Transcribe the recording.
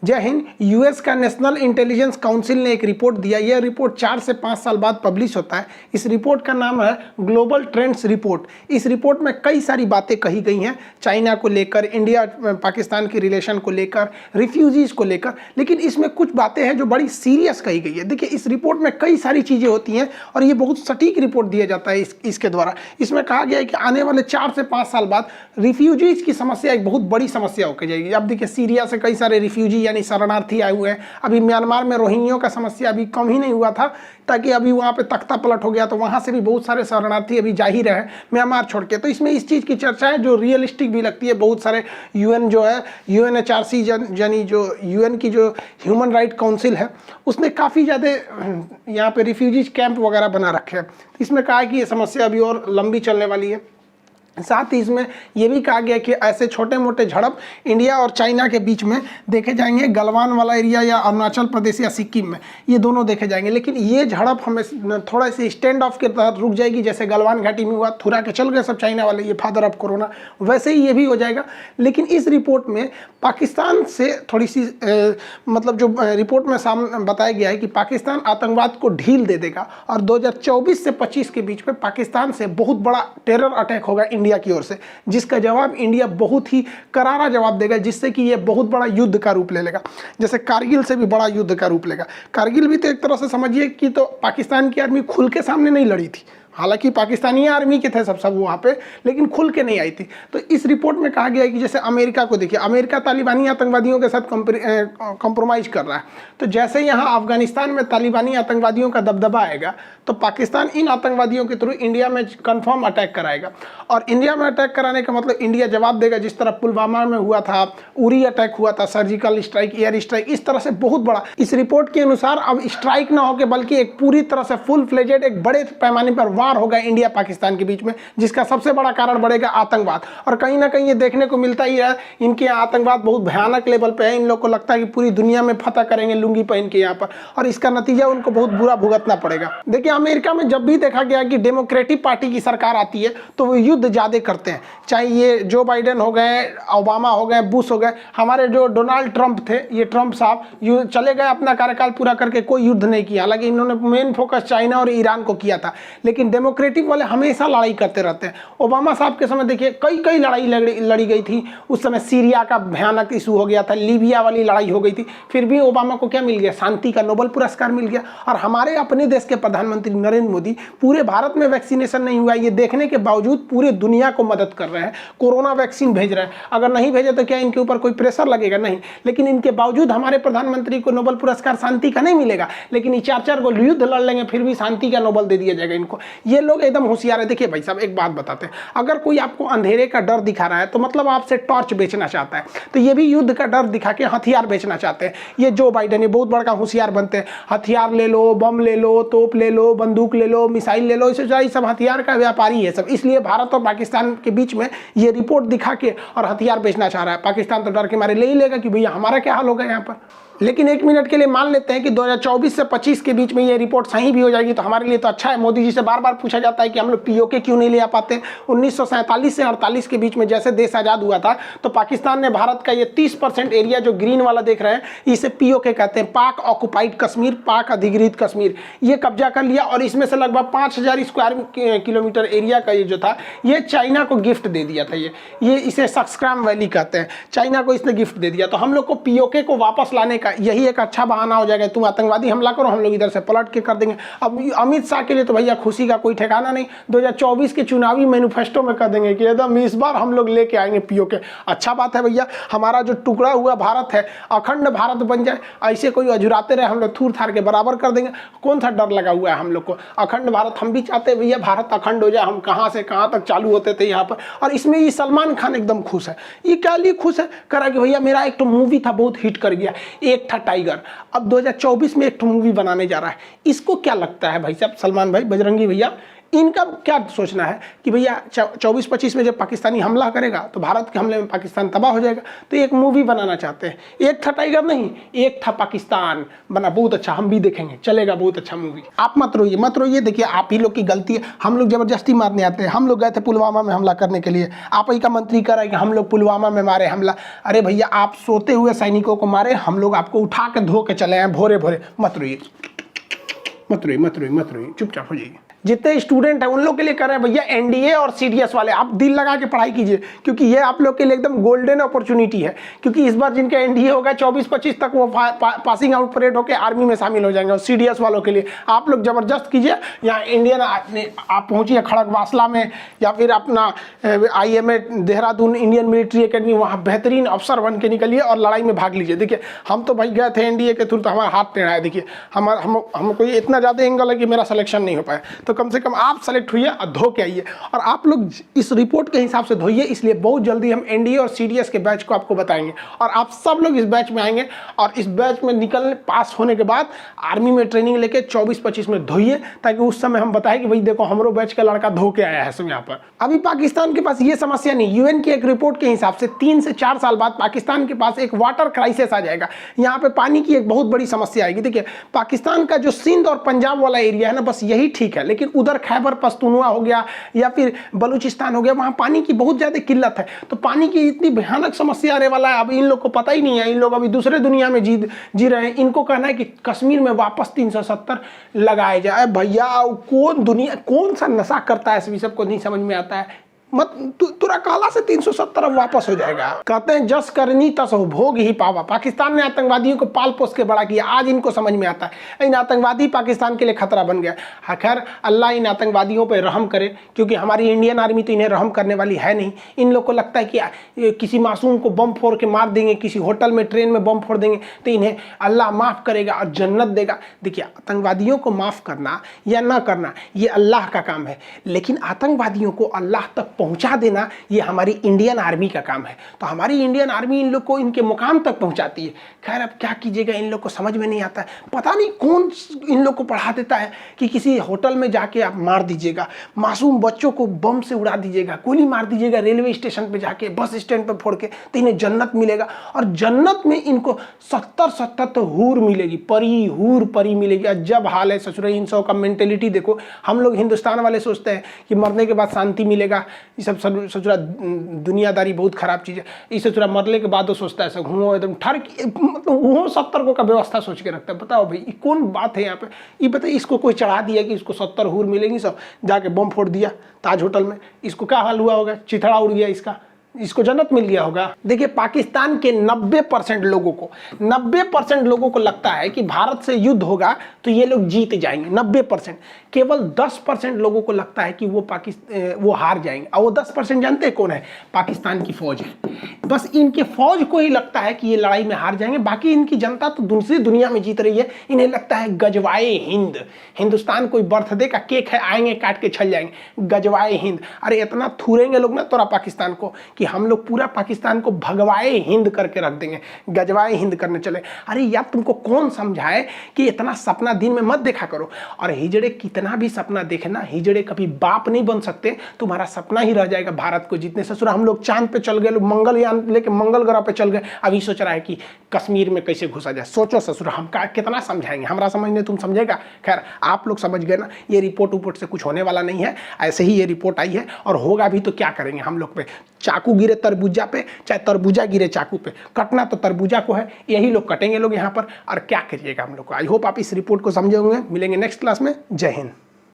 जय हिंद। यूएस का national intelligence council ने एक रिपोर्ट दिया। यह रिपोर्ट 4 से 5 साल बाद पब्लिश होता है। इस रिपोर्ट का नाम है ग्लोबल ट्रेंड्स रिपोर्ट। इस रिपोर्ट में कई सारी बातें कही गई हैं, चाइना को लेकर, इंडिया पाकिस्तान की रिलेशन को लेकर, रिफ्यूजीज को लेकर, लेकिन इसमें कुछ बातें हैं जो बड़ी सीरियस कही गई है। देखिए, इस रिपोर्ट में कई सारी चीज़ें होती हैं और ये बहुत सटीक रिपोर्ट दिया जाता है इसके द्वारा। इसमें कहा गया है कि आने वाले 4 से 5 साल बाद रिफ्यूजीज की समस्या एक बहुत बड़ी समस्या होकर जाएगी। अब देखिए, सीरिया से कई सारे रिफ्यूजी यानी शरणार्थी आए हुए हैं। अभी म्यांमार में रोहिंग्या का समस्या अभी कम ही नहीं हुआ था, ताकि अभी वहाँ पे तख्ता पलट हो गया, तो वहाँ से भी बहुत सारे शरणार्थी अभी जा ही रहे हैं म्यांमार छोड़ के। तो इसमें इस चीज़ की चर्चा है जो रियलिस्टिक भी लगती है। बहुत सारे यूएन जो है, यूएनएचआरसी यानी जो यूएन की जो ह्यूमन राइट काउंसिल है, उसने काफ़ी ज़्यादा यहाँ पे रिफ्यूजीज कैंप वगैरह बना रखे हैं। इसमें कहा है कि ये समस्या अभी और लंबी चलने वाली है। साथ ही इसमें यह भी कहा गया कि ऐसे छोटे मोटे झड़प इंडिया और चाइना के बीच में देखे जाएंगे, गलवान वाला एरिया या अरुणाचल प्रदेश या सिक्किम में, ये दोनों देखे जाएंगे। लेकिन ये झड़प हमें थोड़ा सी स्टैंड ऑफ के तहत रुक जाएगी, जैसे गलवान घाटी में हुआ, थुरा के चल गए सब चाइना वाले, ये फादर ऑफ कोरोना, वैसे ही ये भी हो जाएगा। लेकिन इस रिपोर्ट में पाकिस्तान से थोड़ी सी मतलब जो रिपोर्ट में सामने बताया गया है कि पाकिस्तान आतंकवाद को ढील दे देगा और 2024 से 25 के बीच में पाकिस्तान से बहुत बड़ा टेरर अटैक होगा इंडिया की ओर से, जिसका जवाब इंडिया बहुत ही करारा जवाब देगा, जिससे कि ये बहुत बड़ा युद्ध का रूप ले लेगा। जैसे कारगिल से भी बड़ा युद्ध का रूप लेगा। कारगिल भी तो एक तरह से समझिए कि तो पाकिस्तान की आर्मी खुल के सामने नहीं लड़ी थी, हालांकि पाकिस्तानी आर्मी के थे सब वहाँ पे, लेकिन खुल के नहीं आई थी। तो इस रिपोर्ट में कहा गया है कि जैसे अमेरिका को देखिए, अमेरिका तालिबानी आतंकवादियों के साथ कंप्रोमाइज़ कर रहा है। तो जैसे यहाँ अफगानिस्तान में तालिबानी आतंकवादियों का दबदबा आएगा, तो पाकिस्तान इन आतंकवादियों के थ्रू इंडिया में कन्फर्म अटैक कराएगा। और इंडिया में अटैक कराने का मतलब इंडिया जवाब देगा, जिस तरह पुलवामा में हुआ था, उरी अटैक हुआ था, सर्जिकल स्ट्राइक, एयर स्ट्राइक, इस तरह से बहुत बड़ा। इस रिपोर्ट के अनुसार अब स्ट्राइक ना होकर बल्कि एक पूरी तरह से फुल फ्लेजेड एक बड़े पैमाने पर वार होगा इंडिया पाकिस्तान के बीच में, जिसका सबसे बड़ा कारण बढ़ेगा आतंकवाद। और कहीं ना कहीं ये देखने को मिलता ही है, इनके यहाँ आतंकवाद बहुत भयानक लेवल पे है। इन लोग को लगता है कि पूरी दुनिया में फतह करेंगे लुंगी पहन के यहाँ पर, और इसका नतीजा उनको बहुत बुरा भुगतना पड़ेगा। देखिए, अमेरिका में जब भी देखा गया कि डेमोक्रेटिक पार्टी की सरकार आती है तो वो युद्ध ज़्यादा करते हैं, चाहे ये जो बाइडेन हो गए, ओबामा हो गए, बुश हो गए। हमारे जो डोनाल्ड ट्रंप थे, ये ट्रंप साहब चले गए, अपना कार्यकाल पूरा करके कोई युद्ध नहीं किया। हालांकि इन्होंने मेन फोकस चाइना और ईरान को किया था, लेकिन डेमोक्रेटिक वाले हमेशा लड़ाई करते रहते हैं। ओबामा साहब के समय देखिए कई लड़ाई लड़ी गई थी। उस समय सीरिया का भयानक इशू हो गया था, लीबिया वाली लड़ाई हो गई थी, फिर भी ओबामा को क्या मिल गया? शांति का नोबेल पुरस्कार मिल गया। और हमारे अपने देश के प्रधानमंत्री नरेंद्र मोदी पूरे भारत में वैक्सीनेशन नहीं हुआ, ये देखने के बावजूद पूरे दुनिया को मदद कर रहे हैं, कोरोना वैक्सीन भेज रहे हैं। अगर नहीं भेजे तो क्या इनके ऊपर कोई प्रेशर लगेगा? नहीं। लेकिन इनके बावजूद हमारे प्रधानमंत्री को नोबेल पुरस्कार शांति का नहीं मिलेगा, लेकिन ये 4 को युद्ध लड़ लेंगे, फिर भी शांति का नोबेल दे दिया जाएगा इनको। ये लोग एकदम होशियार है। देखिए भाई साहब, एक बात बताते हैं, अगर कोई आपको अंधेरे का डर दिखा रहा है तो मतलब आपसे टॉर्च बेचना चाहता है, तो ये भी युद्ध का डर दिखा के हथियार बेचना चाहते हैं। ये जो बाइडेन ये बहुत बड़ा होशियार बनते हैं, हथियार ले लो, बम ले लो, तोप ले लो, बंदूक ले लो, मिसाइल ले लो, इसे सब हथियार का व्यापारी है सब। इसलिए भारत और पाकिस्तान के बीच में ये रिपोर्ट दिखा के और हथियार बेचना चाह रहा है। पाकिस्तान तो डर के मारे ले ही लेगा कि भैया हमारा क्या हाल होगा यहाँ पर। लेकिन एक मिनट के लिए मान लेते हैं कि 2024 से 25 के बीच में ये रिपोर्ट सही भी हो जाएगी, तो हमारे लिए तो अच्छा है। मोदी जी से बार बार पूछा जाता है कि हम लोग पीओके क्यों नहीं ले आ पाते। 1947 से 48 के बीच में जैसे देश आज़ाद हुआ था, तो पाकिस्तान ने भारत का ये 30% एरिया जो ग्रीन वाला देख रहे हैं, इसे पीओके कहते हैं, पाक ऑक्युपाइड कश्मीर, पाक अधिकृत कश्मीर, ये कब्जा कर लिया। और इसमें से लगभग 5000 स्क्वायर किलोमीटर एरिया का ये जो था, ये चाइना को गिफ्ट दे दिया था। ये इसे सक्सक्राम वैली कहते हैं, चाइना को इसने गिफ्ट दे दिया। तो हम लोग को पीओके को वापस लाने यही एक अच्छा बहाना हो जाएगा। तुम आतंकवादी हमला करो, हम लोग इधर से पलट के कर देंगे। अब अमित शाह के लिए तो भैया खुशी का कोई ठिकाना नहीं। 2024 के चुनावी मैनिफेस्टो में कर देंगे कि एकदम इस बार हम लोग लेके आएंगे पीओके। अच्छा बात है भैया, हमारा जो टुकड़ा हुआ भारत है, अखंड भारत बन जाए। ऐसे कोई अजुराते रहे, हम लोग थूर थार के बराबर कर देंगे। कौन सा डर लगा हुआ है हम लोग को? अखंड भारत हम भी चाहते हैं भैया, भारत अखंड हो जाए। हम कहाँ से कहाँ तक चालू होते थे यहाँ पर। और इसमें ये सलमान खान एकदम खुश है। ये क्या लिए खुश है? करा कि भैया मेरा एक तो मूवी था बहुत हिट कर गया, एक था टाइगर, अब 2024 में एक मूवी बनाने जा रहा है। इसको क्या लगता है भाई साहब, सलमान भाई, बजरंगी भैया, इनका क्या सोचना है कि भैया 24-25 में जब पाकिस्तानी हमला करेगा तो भारत के हमले में पाकिस्तान तबाह हो जाएगा, तो एक मूवी बनाना चाहते हैं। एक था टाइगर नहीं, एक था पाकिस्तान, बना बहुत अच्छा, हम भी देखेंगे, चलेगा, बहुत अच्छा मूवी। आप मत रोइए, देखिए आप ही लोग की गलती है, हम लोग जबरदस्ती मारने आते हैं। हम लोग गए थे पुलवामा में हमला करने के लिए, आप ही का मंत्री कह रहा है कि हम लोग पुलवामा में मारे हमला। अरे भैया आप सोते हुए सैनिकों को मारे, हम लोग आपको उठा के धो के चले हैं भोरे भोरे। मत रोइए, चुपचाप हो जाइए। जितने स्टूडेंट हैं उन लोग के लिए कर रहे हैं भैया एनडीए और सीडीएस वाले, आप दिल लगा के पढ़ाई कीजिए, क्योंकि ये आप लोग के लिए एकदम गोल्डन अपॉर्चुनिटी है। क्योंकि इस बार जिनका एनडीए होगा 24-25 तक वो पासिंग आउट परेड होकर आर्मी में शामिल हो जाएंगे। और सीडीएस वालों के लिए आप लोग जबरदस्त कीजिए, यहाँ इंडियन आप पहुँचिए खड़गवासला में, या फिर अपना IMA Dehradun Indian military academy, वहाँ बेहतरीन अफसर बन के निकलिए और लड़ाई में भाग लीजिए। देखिए हम तो भाई गए थे एनडीए के थ्रू, तो हमारा हाथ टेढ़ा है। देखिए हमको इतना ज़्यादा एंगल है कि मेरा सिलेक्शन नहीं हो पाया, तो कम से कम आप सेलेक्ट हुई और धो के आइए। और आप लोग इस रिपोर्ट के हिसाब से धोइए, इसलिए बहुत जल्दी हम एनडीए और सीडीएस के बैच को आपको बताएंगे और आप सब लोग इस बैच में आएंगे। और इस बैच में निकलने पास होने के बाद आर्मी में ट्रेनिंग लेके 24-25 में धोइए, ताकि उस समय हम बताएं कि भाई देखो हमरो बैच का लड़का धो के आया है सब यहाँ पर। अभी पाकिस्तान के पास ये समस्या नहीं, यूएन की एक रिपोर्ट के हिसाब से 3 से 4 साल बाद पाकिस्तान के पास एक वाटर क्राइसिस आ जाएगा। यहाँ पे पानी की एक बहुत बड़ी समस्या आएगी। देखिए पाकिस्तान का जो सिंध और पंजाब वाला एरिया है ना, बस यही ठीक है, लेकिन उधर खैबर पख्तूनख्वा हो गया या फिर बलूचिस्तान हो गया, वहाँ पानी की बहुत ज़्यादा किल्लत है। तो पानी की इतनी भयानक समस्या आने वाला है, अब इन लोग को पता ही नहीं है। इन लोग अभी दूसरे दुनिया में जी रहे हैं। इनको कहना है कि कश्मीर में वापस 370 लगाए जाए। भैया कौन सा नशा करता है, इस सबको नहीं समझ में आता है। मत तुरा काला से 370 वापस हो जाएगा। कहते हैं जस करनी तस हो भोग ही पावा। पाकिस्तान ने आतंकवादियों को पाल पोस के बड़ा किया, आज इनको समझ में आता है इन आतंकवादी पाकिस्तान के लिए खतरा बन गया। खैर अल्लाह इन आतंकवादियों पर रहम करे, क्योंकि हमारी इंडियन आर्मी तो इन्हें रहम करने वाली है नहीं। इन लोग को लगता है कि किसी मासूम को बम फोड़ के मार देंगे, किसी होटल में ट्रेन में बम फोड़ देंगे तो इन्हें अल्लाह माफ़ करेगा और जन्नत देगा। देखिए आतंकवादियों को माफ़ करना या ना करना ये अल्लाह का काम है, लेकिन आतंकवादियों को अल्लाह तक पहुंचा देना ये हमारी इंडियन आर्मी का काम है। तो हमारी इंडियन आर्मी इन लोग को इनके मुकाम तक पहुंचाती है। खैर अब क्या कीजिएगा, इन लोग को समझ में नहीं आता है। पता नहीं कौन इन लोग को पढ़ा देता है कि किसी होटल में जाके आप मार दीजिएगा, मासूम बच्चों को बम से उड़ा दीजिएगा, गोली मार दीजिएगा रेलवे स्टेशन पे जाके, बस स्टैंड पे फोड़ के, तो इन्हें जन्नत मिलेगा। और जन्नत में इनको 70 तो हूर मिलेगी, परी मिलेगी। जब हाल है ससुर, इन सब का मेंटेलिटी देखो। हम लोग हिंदुस्तान वाले सोचते हैं कि मरने के बाद शांति मिलेगा, ये सब ससुरा दुनियादारी बहुत खराब चीज़ है। इस ससुरा मरने के बाद वो सोचता है सब घूमो एकदम ठर, मतलब वो 70 का व्यवस्था सोच के रखता है। बताओ भाई ये कौन बात है यहाँ पे। ये बताइए इसको कोई चढ़ा दिया कि इसको 70 हूर मिलेंगी, सब जाके बम फोड़ दिया ताज होटल में, इसको क्या हाल हुआ होगा, चिथड़ा उड़ गया इसका, इसको जन्नत मिल गया होगा। देखिए पाकिस्तान के 90% लोगों को लगता है कि भारत से युद्ध होगा तो ये लोग जीत जाएंगे। 90%। केवल 10% लोगों को लगता है कि वो हार जाएंगे। और वो 10% जानते हैं कौन है? पाकिस्तान की फौज है। बस इनके फौज को ही लगता है कि ये लड़ाई में हार जाएंगे, बाकी इनकी जनता तो दूसरी दुनिया में जीत रही है। इन्हें लगता है गजवाए हिंद, हिंदुस्तान कोई बर्थडे का केक है, आएंगे काट के चल जाएंगे, गजवाए हिंद। अरे इतना थूरेंगे लोग ना तोरा पाकिस्तान को कि हम लोग पूरा पाकिस्तान को भगवाए हिंद करके रख देंगे, गजवाए हिंद करने चले। अरे यार तुमको कौन समझाए कि इतना सपना दिन में मत देखा करो। और हिजड़े कितना भी सपना देखना, हिजड़े कभी बाप नहीं बन सकते। तुम्हारा सपना ही रह जाएगा भारत को जीतने। ससुरा हम लोग चांद पे चल गए, लोग मंगलयान लेके मंगल ग्रह पे चल गए, अभी सोच रहा है कि कश्मीर में कैसे घुसा जाए। सोचो ससुरा हम कितना समझाएंगे, हमारा समझने तुम समझेगा। खैर आप लोग समझ गए ना, ये रिपोर्ट से कुछ होने वाला नहीं है। ऐसे ही ये रिपोर्ट आई है और होगा भी तो क्या करेंगे हम लोग पे। चाकू गिरे तरबूजा पे, चाहे तरबूजा गिरे चाकू पे, कटना तो तरबूजा को है। यही लोग कटेंगे लोग यहाँ पर, और क्या करिएगा हम लोग को। आई होप आप इस रिपोर्ट को समझे होंगे। मिलेंगे नेक्स्ट क्लास में। जय हिंद।